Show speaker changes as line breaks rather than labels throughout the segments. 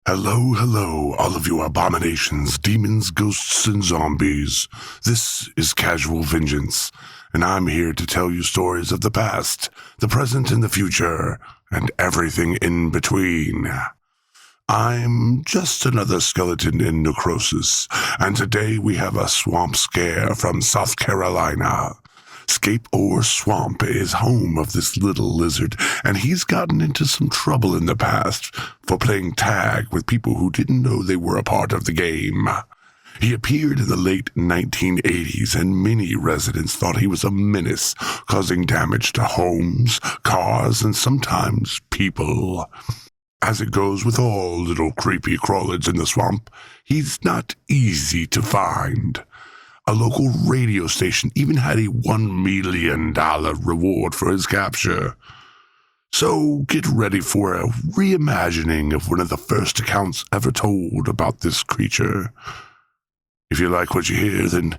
Hello, hello, all of you abominations, demons, ghosts, and zombies. This is Casual Vengeance, and I'm here to tell you stories of the past, the present, and the future, and everything in between. I'm just another skeleton in necrosis, and today we have a swamp scare from South Carolina. Scape Ore Swamp is home of this little lizard, and he's gotten into some trouble in the past for playing tag with people who didn't know they were a part of the game. He appeared in the late 1980s, and many residents thought he was a menace, causing damage to homes, cars, and sometimes people. As it goes with all little creepy crawlers in the swamp, he's not easy to find. A local radio station even had a $1 million reward for his capture. So get ready for a reimagining of one of the first accounts ever told about this creature. If you like what you hear, then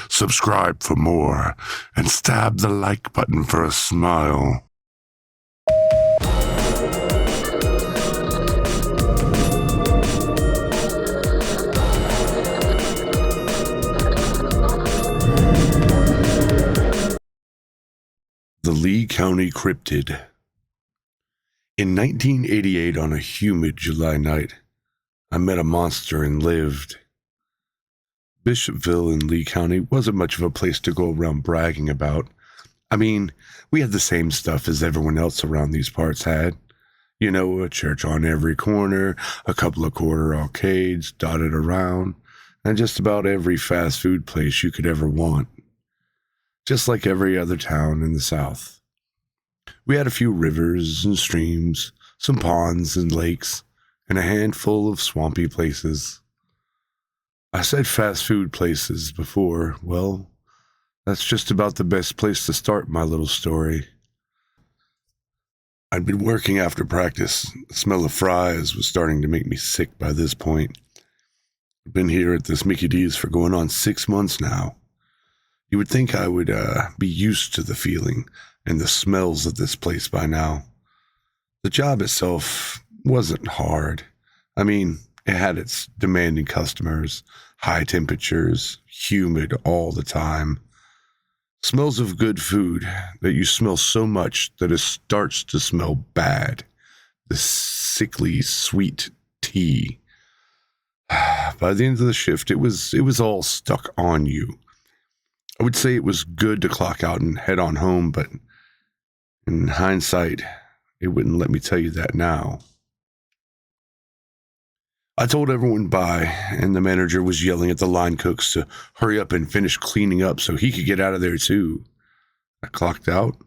subscribe for more, and stab the like button for a smile. The Lee County Cryptid. In 1988, on a humid July night, I met a monster and lived. Bishopville in Lee County wasn't much of a place to go around bragging about. We had the same stuff as everyone else around these parts had. You know, a church on every corner, a couple of quarter arcades dotted around, and just about every fast food place you could ever want. Just like every other town in the South. We had a few rivers and streams, some ponds and lakes, and a handful of swampy places. I said fast food places before. Well, that's just about the best place to start my little story. I'd been working after practice. The smell of fries was starting to make me sick by this point. I've been here at this Mickey D's for going on 6 months now. You would think I would be used to the feeling and the smells of this place by now. The job itself wasn't hard. It had its demanding customers, high temperatures, humid all the time. Smells of good food that you smell so much that it starts to smell bad. The sickly sweet tea. By the end of the shift, it was all stuck on you. I would say it was good to clock out and head on home, but in hindsight, it wouldn't let me tell you that now. I told everyone bye, and the manager was yelling at the line cooks to hurry up and finish cleaning up so he could get out of there too. I clocked out,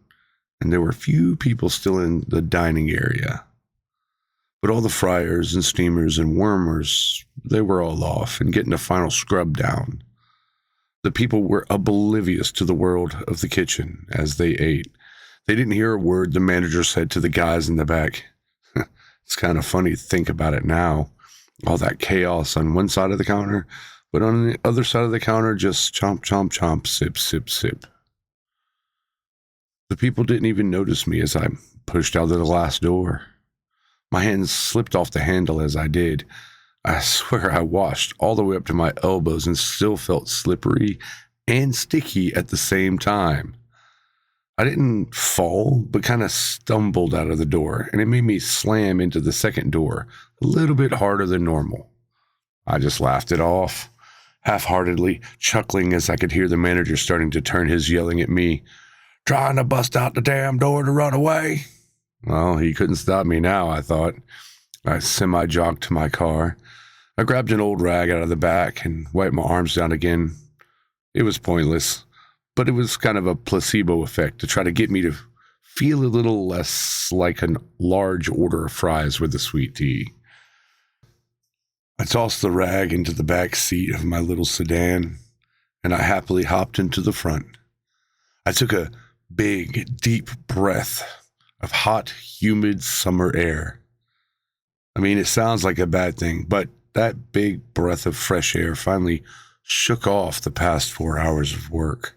and there were few people still in the dining area. But all the fryers and steamers and warmers, they were all off and getting a final scrub down. The people were oblivious to the world of the kitchen as they ate. They didn't hear a word the manager said to the guys in the back. It's kind of funny to think about it now. All that chaos on one side of the counter, but on the other side of the counter, just chomp, chomp, chomp, sip, sip, sip. The people didn't even notice me as I pushed out of the glass door. My hands slipped off the handle as I did. I swear I washed all the way up to my elbows and still felt slippery and sticky at the same time. I didn't fall, but kind of stumbled out of the door, and it made me slam into the second door a little bit harder than normal. I just laughed it off, half-heartedly, chuckling as I could hear the manager starting to turn his yelling at me. Trying to bust out the damn door to run away? Well, he couldn't stop me now, I thought. I semi-jogged to my car. I grabbed an old rag out of the back and wiped my arms down again. It was pointless, but it was kind of a placebo effect to try to get me to feel a little less like a large order of fries with the sweet tea. I tossed the rag into the back seat of my little sedan, and I happily hopped into the front. I took a big, deep breath of hot, humid summer air. It sounds like a bad thing, but that big breath of fresh air finally shook off the past 4 hours of work,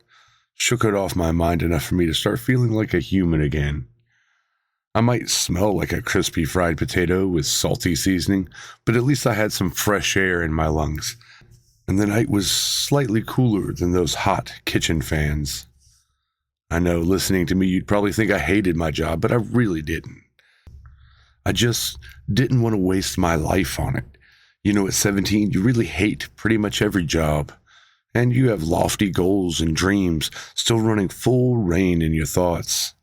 shook it off my mind enough for me to start feeling like a human again. I might smell like a crispy fried potato with salty seasoning, but at least I had some fresh air in my lungs, and the night was slightly cooler than those hot kitchen fans. I know, listening to me, you'd probably think I hated my job, but I really didn't. I just didn't want to waste my life on it. You know, at 17, you really hate pretty much every job, and you have lofty goals and dreams still running full reign in your thoughts.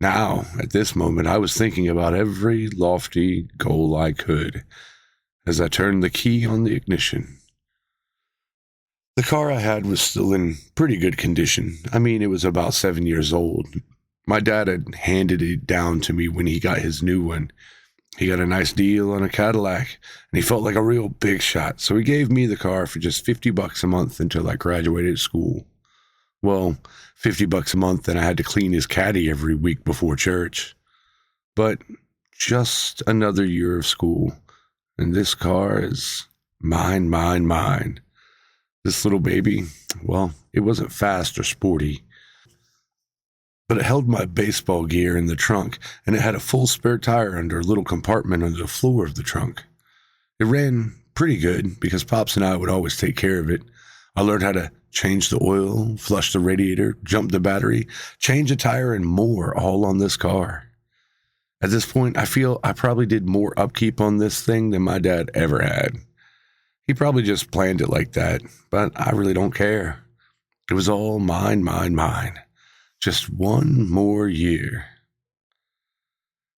Now, at this moment, I was thinking about every lofty goal I could as I turned the key on the ignition. The car I had was still in pretty good condition. I mean, it was about 7 years old. My dad had handed it down to me when he got his new one. He got a nice deal on a Cadillac, and he felt like a real big shot, so he gave me the car for just $50 a month until I graduated school. Well, $50 a month, and I had to clean his caddy every week before church. But just another year of school, and this car is mine, mine, mine. This little baby, well, it wasn't fast or sporty, but it held my baseball gear in the trunk, and it had a full spare tire under a little compartment under the floor of the trunk. It ran pretty good because Pops and I would always take care of it. I learned how to change the oil, flush the radiator, jump the battery, change a tire, and more, all on this car. At this point, I feel I probably did more upkeep on this thing than my dad ever had. He probably just planned it like that, but I really don't care. It was all mine, mine, mine. Just one more year.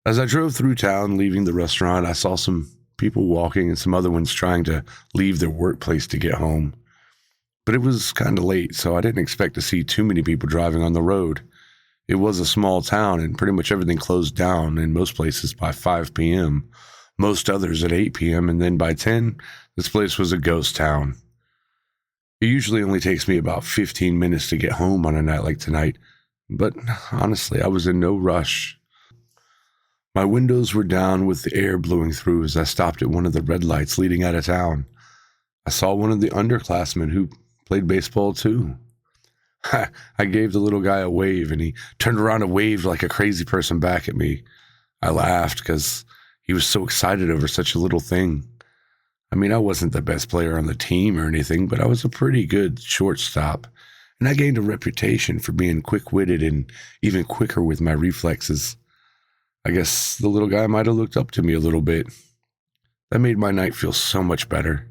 As I drove through town, leaving the restaurant, I saw some people walking and some other ones trying to leave their workplace to get home. But it was kind of late, so I didn't expect to see too many people driving on the road. It was a small town, and pretty much everything closed down in most places by 5 p.m., most others at 8 p.m., and then by 10, this place was a ghost town. It usually only takes me about 15 minutes to get home on a night like tonight, but honestly, I was in no rush. My windows were down with the air blowing through as I stopped at one of the red lights leading out of town. I saw one of the underclassmen who played baseball too. I gave the little guy a wave, and he turned around and waved like a crazy person back at me. I laughed because he was so excited over such a little thing. I mean, I wasn't the best player on the team or anything, but I was a pretty good shortstop, and I gained a reputation for being quick-witted and even quicker with my reflexes. I guess the little guy might have looked up to me a little bit. That made my night feel so much better.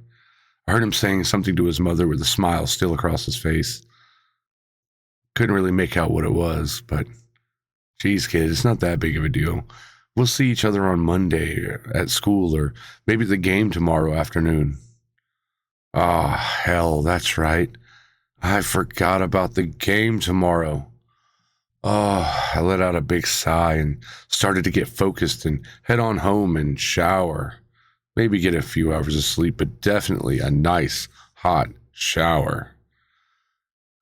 I heard him saying something to his mother with a smile still across his face. Couldn't really make out what it was, but geez, kid, it's not that big of a deal. We'll see each other on Monday at school, or maybe the game tomorrow afternoon. Ah, hell, that's right. I forgot about the game tomorrow. Oh, I let out a big sigh and started to get focused and head on home and shower. Maybe get a few hours of sleep, but definitely a nice, hot shower.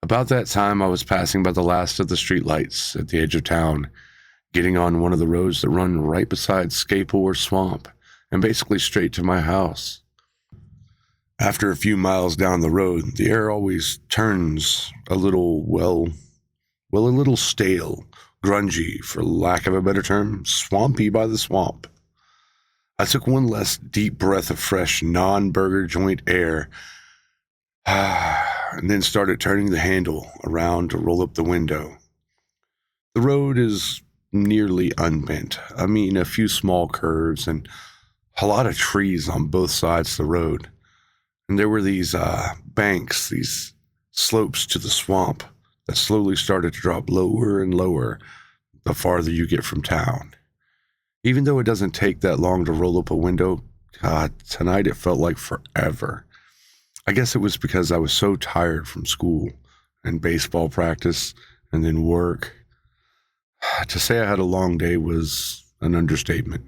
About that time, I was passing by the last of the streetlights at the edge of town, getting on one of the roads that run right beside Scapor Swamp and basically straight to my house. After a few miles down the road, the air always turns a little, a little stale, grungy, for lack of a better term, swampy by the swamp. I took one last deep breath of fresh, non-burger joint air, and then started turning the handle around to roll up the window. The road is nearly unbent. I mean, a few small curves and a lot of trees on both sides of the road. And there were these banks, these slopes to the swamp that slowly started to drop lower and lower the farther you get from town. Even though it doesn't take that long to roll up a window, God, tonight it felt like forever. I guess it was because I was so tired from school and baseball practice and then work. To say I had a long day was an understatement.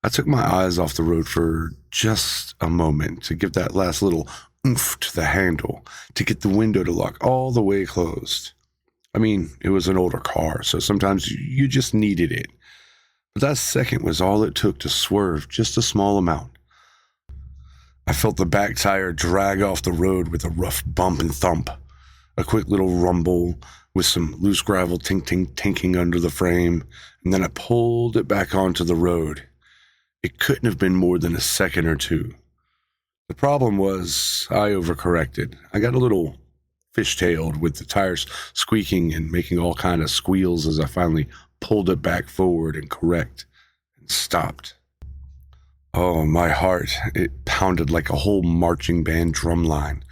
I took my eyes off the road for just a moment to give that last little oomph to the handle, to get the window to lock all the way closed. I mean, it was an older car, so sometimes you just needed it. But that second was all it took to swerve just a small amount. I felt the back tire drag off the road with a rough bump and thump, a quick little rumble, with some loose gravel tinking under the frame, and then I pulled it back onto the road. It couldn't have been more than a second or two. The problem was I overcorrected. I got a little fishtailed with the tires squeaking and making all kind of squeals as I finally pulled it back forward and correct and stopped. Oh, my heart, it pounded like a whole marching band drum line.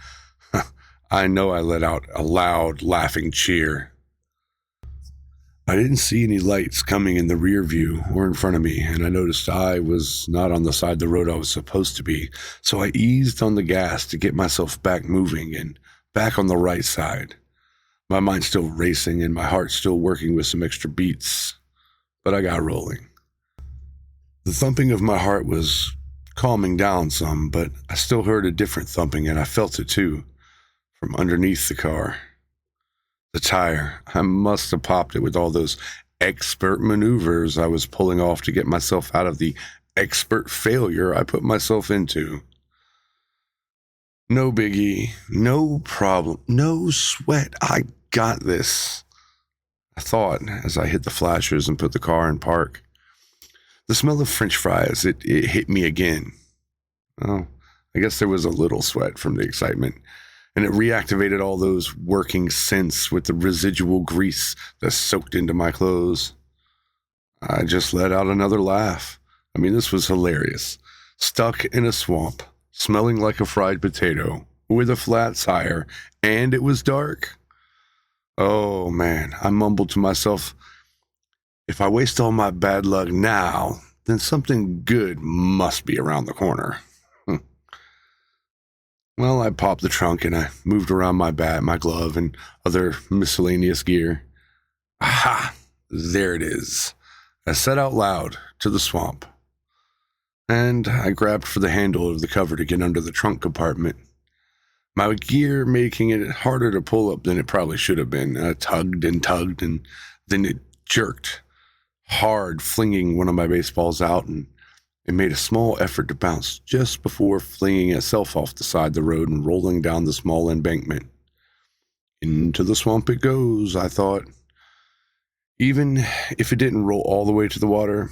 I know I let out a loud, laughing cheer. I didn't see any lights coming in the rear view or in front of me, and I noticed I was not on the side of the road I was supposed to be, so I eased on the gas to get myself back moving and back on the right side. My mind still racing and my heart still working with some extra beats, but I got rolling. The thumping of my heart was calming down some, but I still heard a different thumping, and I felt it too, from underneath the car. The tire, I must have popped it with all those expert maneuvers I was pulling off to get myself out of the expert failure I put myself into. No biggie, no problem, no sweat, I got this, I thought as I hit the flashers and put the car in park. The smell of French fries, it hit me again. Oh, I guess there was a little sweat from the excitement, and it reactivated all those working scents with the residual grease that soaked into my clothes. I just let out another laugh. I mean, this was hilarious. Stuck in a swamp, smelling like a fried potato, with a flat tire, and it was dark. Oh, man, I mumbled to myself, if I waste all my bad luck now, then something good must be around the corner. Well, I popped the trunk and I moved around my bat, my glove, and other miscellaneous gear. Aha! There it is. I said out loud to the swamp. And I grabbed for the handle of the cover to get under the trunk compartment. My gear making it harder to pull up than it probably should have been. I tugged, and then it jerked hard, flinging one of my baseballs out, and it made a small effort to bounce just before flinging itself off the side of the road and rolling down the small embankment. Into the swamp it goes, I thought. Even if it didn't roll all the way to the water,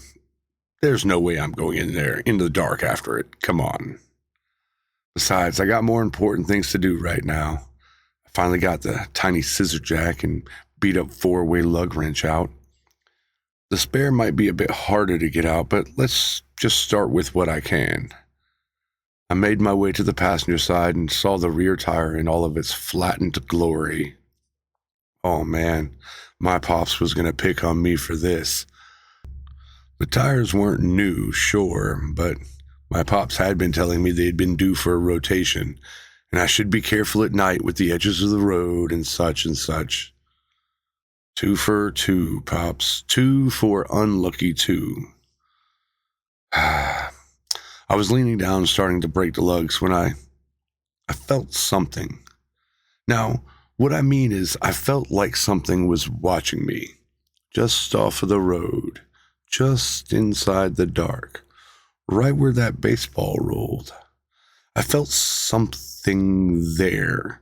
there's no way I'm going in there in the dark after it. Come on. Besides, I got more important things to do right now. I finally got the tiny scissor jack and beat up 4-way lug wrench out. The spare might be a bit harder to get out, but let's just start with what I can. I made my way to the passenger side and saw the rear tire in all of its flattened glory. Oh man, my pops was going to pick on me for this. The tires weren't new, sure, but my pops had been telling me they'd been due for a rotation, and I should be careful at night with the edges of the road and such and such. 2 for 2, Pops. 2 for unlucky 2. I was leaning down, starting to break the lugs, when I felt something. Now, what I mean is I felt like something was watching me, just off of the road, just inside the dark, right where that baseball rolled. I felt something there.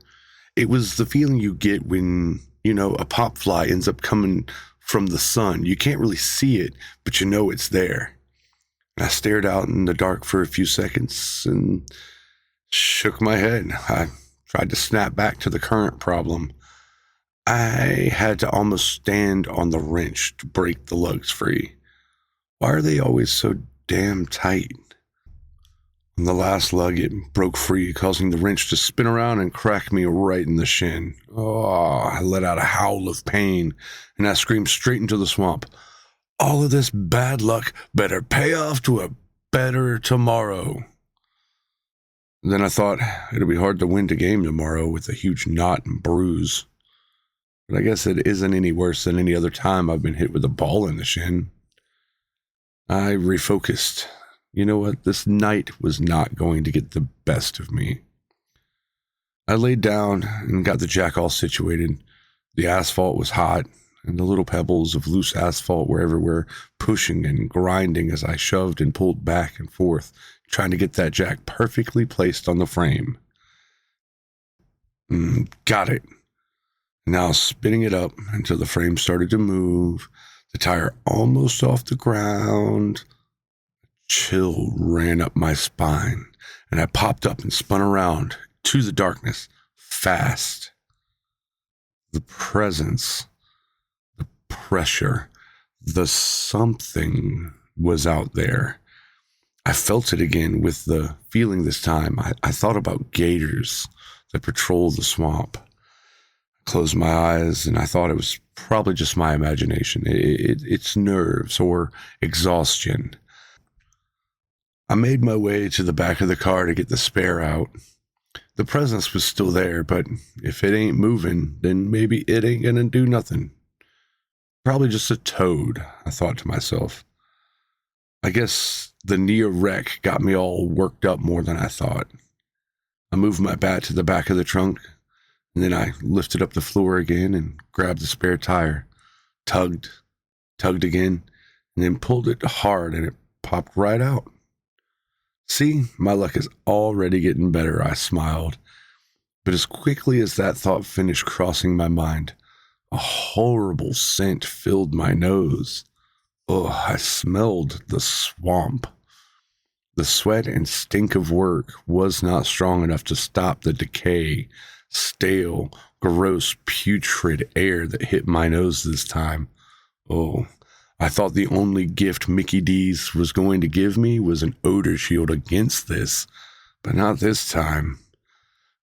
It was the feeling you get when, a pop fly ends up coming from the sun. You can't really see it, but you know it's there. And I stared out in the dark for a few seconds and shook my head. I tried to snap back to the current problem. I had to almost stand on the wrench to break the lugs free. Why are they always so damn tight? On the last lug, it broke free, causing the wrench to spin around and crack me right in the shin. Oh, I let out a howl of pain, and I screamed straight into the swamp. All of this bad luck better pay off to a better tomorrow. Then I thought it'll be hard to win the game tomorrow with a huge knot and bruise. But I guess it isn't any worse than any other time I've been hit with a ball in the shin. I refocused. You know what? This night was not going to get the best of me. I laid down and got the jack all situated. The asphalt was hot, and the little pebbles of loose asphalt were everywhere, pushing and grinding as I shoved and pulled back and forth, trying to get that jack perfectly placed on the frame. Got it. And I was spinning it up until the frame started to move, the tire almost off the ground. Chill ran up my spine, and I popped up and spun around to the darkness, fast. The presence, the pressure, the something was out there. I felt it again with the feeling this time. I thought about gators that patrol the swamp. I closed my eyes, and I thought it was probably just my imagination. It's nerves or exhaustion. I made my way to the back of the car to get the spare out. The presence was still there, but if it ain't moving, then maybe it ain't gonna do nothing. Probably just a toad, I thought to myself. I guess the near wreck got me all worked up more than I thought. I moved my bat to the back of the trunk, and then I lifted up the floor again and grabbed the spare tire, tugged again, and then pulled it hard, and it popped right out. See, my luck is already getting better, I smiled. But as quickly as that thought finished crossing my mind, a horrible scent filled my nose. Oh, I smelled the swamp. The sweat and stink of work was not strong enough to stop the decay, stale, gross, putrid air that hit my nose this time. Oh, I thought the only gift Mickey D's was going to give me was an odor shield against this, but not this time.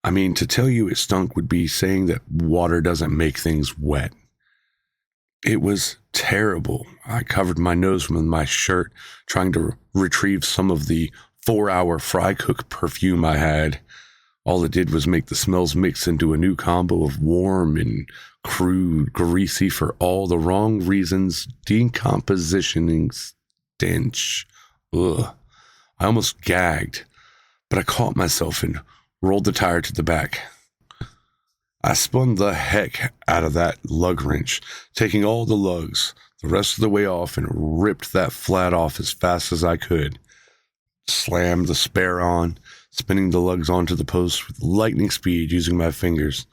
I mean, to tell you it stunk would be saying that water doesn't make things wet. It was terrible. I covered my nose with my shirt, trying to retrieve some of the 4-hour fry cook perfume I had. All it did was make the smells mix into a new combo of warm and crude, greasy for all the wrong reasons, decompositioning stench. Ugh. I almost gagged, but I caught myself and rolled the tire to the back. I spun the heck out of that lug wrench, taking all the lugs the rest of the way off, and ripped that flat off as fast as I could. Slammed the spare on, spinning the lugs onto the post with lightning speed using my fingers,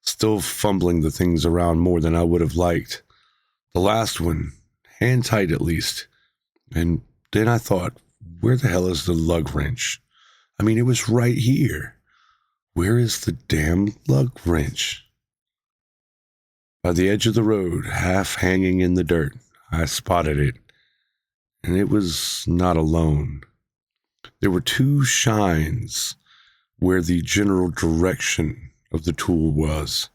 still fumbling the things around more than I would have liked. The last one, hand tight at least. And then I thought, where the hell is the lug wrench? I mean, it was right here. Where is the damn lug wrench? By the edge of the road, half hanging in the dirt, I spotted it. And it was not alone. There were two shines where the general direction of the tool was.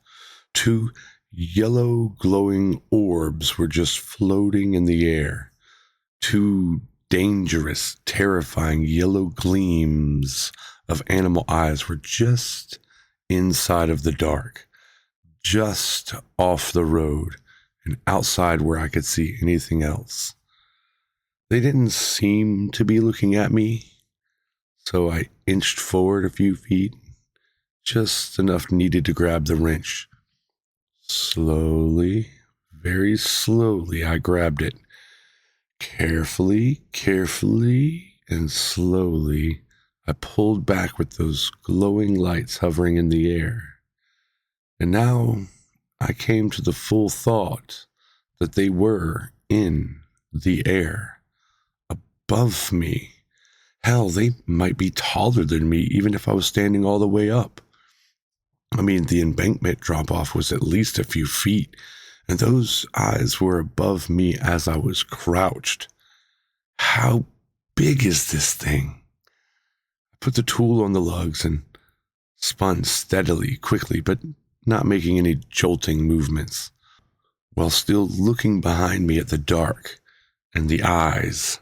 Two yellow glowing orbs were just floating in the air. Two dangerous, terrifying yellow gleams of animal eyes were just inside of the dark, just off the road and outside where I could see anything else. They didn't seem to be looking at me, so I inched forward a few feet, just enough needed to grab the wrench. Slowly, very slowly, I grabbed it. Carefully, and slowly, I pulled back with those glowing lights hovering in the air. And now I came to the full thought that they were in the air, above me. Hell, they might be taller than me, even if I was standing all the way up. I mean, the embankment drop-off was at least a few feet, and those eyes were above me as I was crouched. How big is this thing? I put the tool on the lugs and spun steadily, quickly, but not making any jolting movements, while still looking behind me at the dark and the eyes.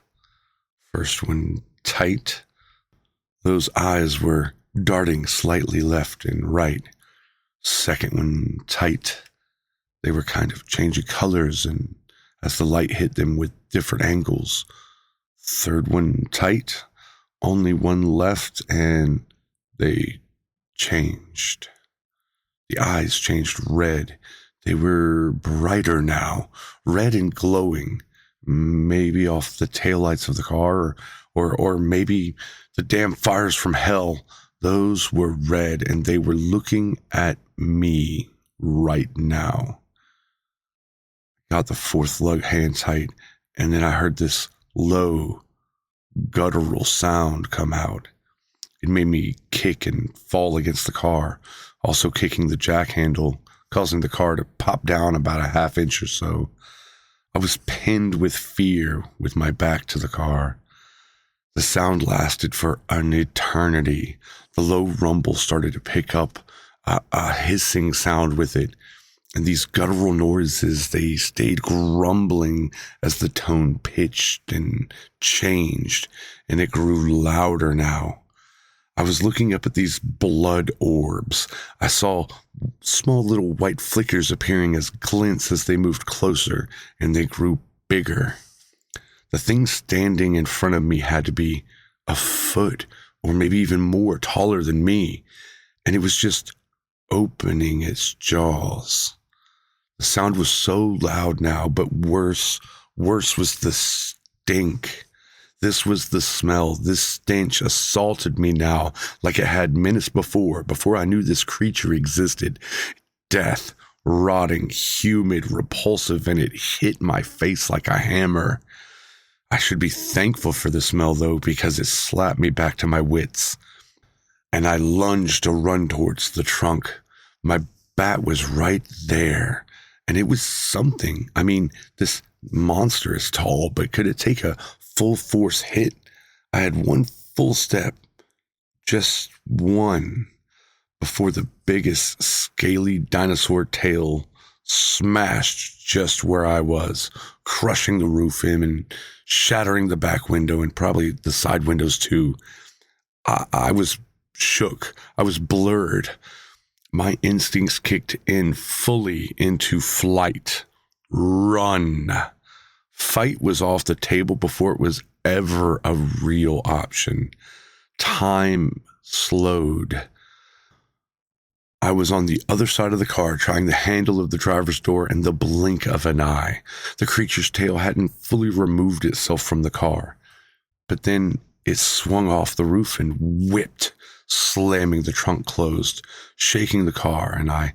First one tight. Those eyes were darting slightly left and right. Second one tight. They were kind of changing colors, and as the light hit them with different angles. Third one tight. Only one left, and they changed. The eyes changed red. They were brighter now, red and glowing. Maybe off the taillights of the car, or maybe the damn fires from hell. Those were red, and they were looking at me right now. Got the fourth lug hand tight, and then I heard this low, guttural sound come out. It made me kick and fall against the car, also kicking the jack handle, causing the car to pop down about a half inch or so. I was pinned with fear with my back to the car. The sound lasted for an eternity. The low rumble started to pick up a hissing sound with it, and these guttural noises, they stayed grumbling as the tone pitched and changed, and it grew louder now. I was looking up at these blood orbs. I saw small little white flickers appearing as glints as they moved closer, and they grew bigger. The thing standing in front of me had to be a foot or maybe even more taller than me, and it was just opening its jaws. The sound was so loud now, but worse was the stink. This was the smell. This stench assaulted me now like it had minutes before I knew this creature existed. Death, rotting, humid, repulsive, and it hit my face like a hammer. I should be thankful for the smell, though, because it slapped me back to my wits. And I lunged to run towards the trunk. My bat was right there, and it was something. I mean, this monster is tall, but could it take a full force hit? I had one full step, just one, before the biggest scaly dinosaur tail smashed just where I was, crushing the roof in and shattering the back window and probably the side windows too. I was shook. I was blurred. My instincts kicked in fully into flight. Run. Fight was off the table before it was ever a real option. Time slowed. I was on the other side of the car, trying the handle of the driver's door in the blink of an eye. The creature's tail hadn't fully removed itself from the car, but then it swung off the roof and whipped, slamming the trunk closed, shaking the car, and I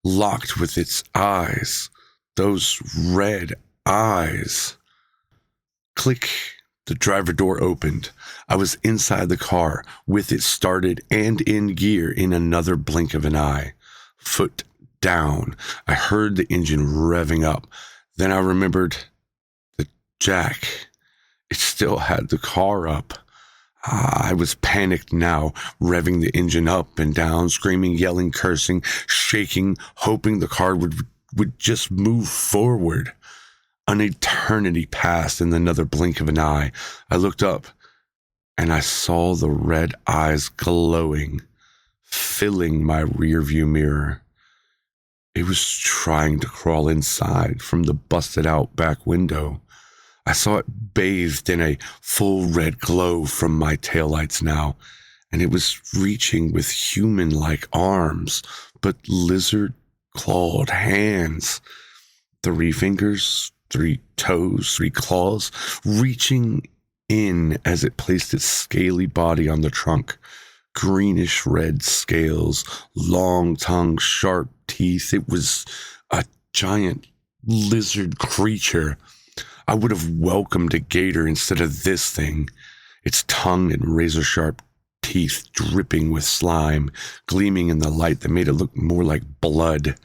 locked with its eyes, those red eyes. Click. The driver door opened. I was inside the car with it started and in gear in another blink of an eye. Foot down. I heard the engine revving up. Then I remembered the jack. It still had the car up. I was panicked now, revving the engine up and down, screaming, yelling, cursing, shaking, hoping the car would just move forward. An eternity passed in another blink of an eye. I looked up, and I saw the red eyes glowing, filling my rearview mirror. It was trying to crawl inside from the busted-out back window. I saw it bathed in a full red glow from my taillights now, and it was reaching with human-like arms, but lizard-clawed hands. 3 fingers, 3 toes, 3 claws, reaching in as it placed its scaly body on the trunk. Greenish red scales, long tongue, sharp teeth. It was a giant lizard creature. I would have welcomed a gator instead of this thing. Its tongue and razor-sharp teeth dripping with slime, gleaming in the light that made it look more like blood.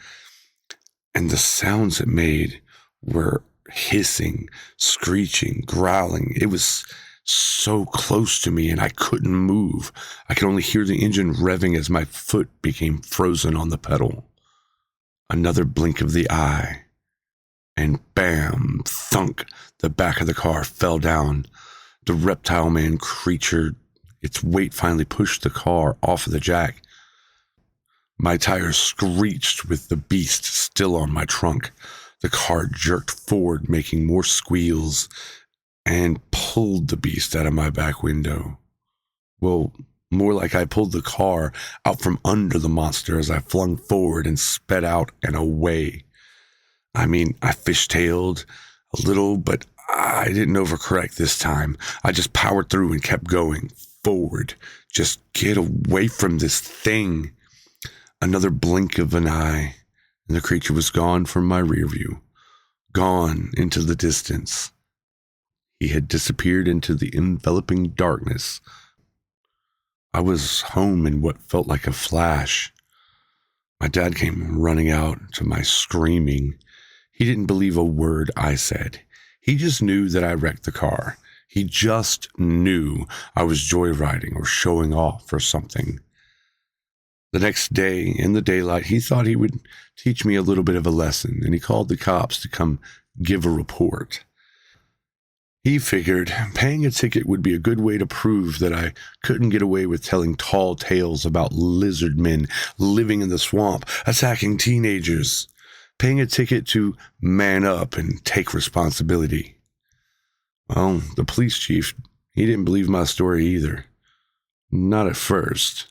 And the sounds it made were hissing, screeching, growling. It was so close to me and I couldn't move. I could only hear the engine revving as my foot became frozen on the pedal. Another blink of the eye, and bam, thunk, the back of the car fell down. The reptile man creature, its weight finally pushed the car off of the jack. My tires screeched with the beast still on my trunk. The car jerked forward, making more squeals, and pulled the beast out of my back window. Well, more like I pulled the car out from under the monster as I flung forward and sped out and away. I mean, I fishtailed a little, but I didn't overcorrect this time. I just powered through and kept going forward. Just get away from this thing. Another blink of an eye, and the creature was gone from my rear view, gone into the distance. He had disappeared into the enveloping darkness. I was home in what felt like a flash. My dad came running out to my screaming. He didn't believe a word I said. He just knew that I wrecked the car. He just knew I was joyriding or showing off or something. The next day, in the daylight, he thought he would teach me a little bit of a lesson, and he called the cops to come give a report. He figured paying a ticket would be a good way to prove that I couldn't get away with telling tall tales about lizard men living in the swamp, attacking teenagers. Paying a ticket to man up and take responsibility. Well, the police chief, he didn't believe my story either. Not at first.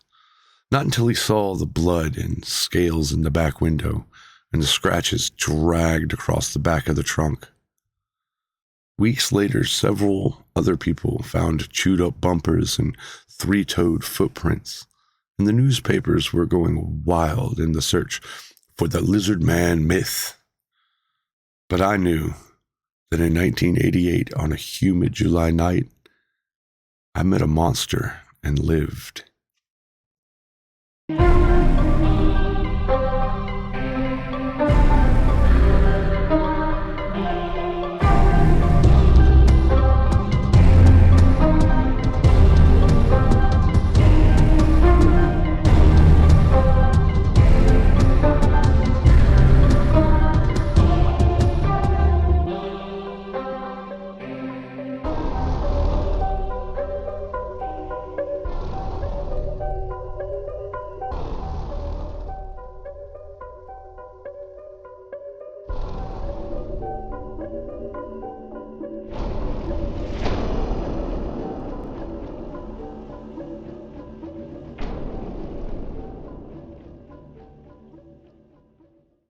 Not until he saw the blood and scales in the back window and the scratches dragged across the back of the trunk. Weeks later, several other people found chewed-up bumpers and three-toed footprints, and the newspapers were going wild in the search for the lizard man myth. But I knew that in 1988, on a humid July night, I met a monster and lived.